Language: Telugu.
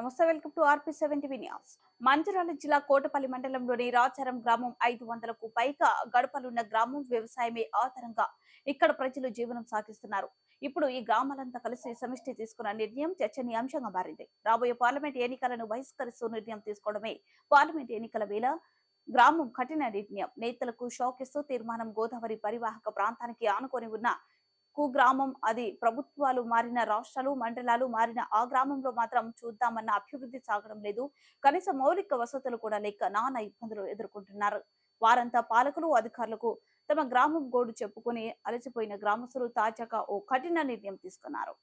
నమస్తే, welcome to RP7 TV news. Mancherial జిల్లా కోటపల్లి మండలంలోని రాచారం గ్రామం 500కు పైగా గడపలున్న గ్రామం. వ్యవసాయమే ఆధారంగా ఇక్కడ ప్రజలు జీవనం సాగిస్తున్నారు. ఇప్పుడు ఈ గ్రామాలంతా కలిసి సమిష్టి తీసుకున్న నిర్ణయం చర్చనీయాంశంగా మారింది. రాబోయే పార్లమెంట్ ఎన్నికలను బహిష్కరిస్తూ నిర్ణయం తీసుకోవడమే పార్లమెంట్ ఎన్నికల వేళ గ్రామం కఠిన నిర్ణయం. నేతలకు షాక్ ఇస్తూ తీర్మానం. గోదావరి పరివాహక ప్రాంతానికి ఆనుకొని ఉన్న కుగ్రామం అది. ప్రభుత్వాలు మారిన, రాష్ట్రాలు మండలాలు మారిన ఆ గ్రామంలో మాత్రం చూద్దామన్న అభివృద్ధి సాగడం లేదు. కనీస మౌలిక వసతులు కూడా లేక నానా ఇబ్బందులు ఎదుర్కొంటున్నారు. వారంతా పాలకులు, అధికారులకు తమ గ్రామం గోడు చెప్పుకుని అలసిపోయిన గ్రామస్తులు తాజాగా ఓ కఠిన నిర్ణయం తీసుకున్నారు.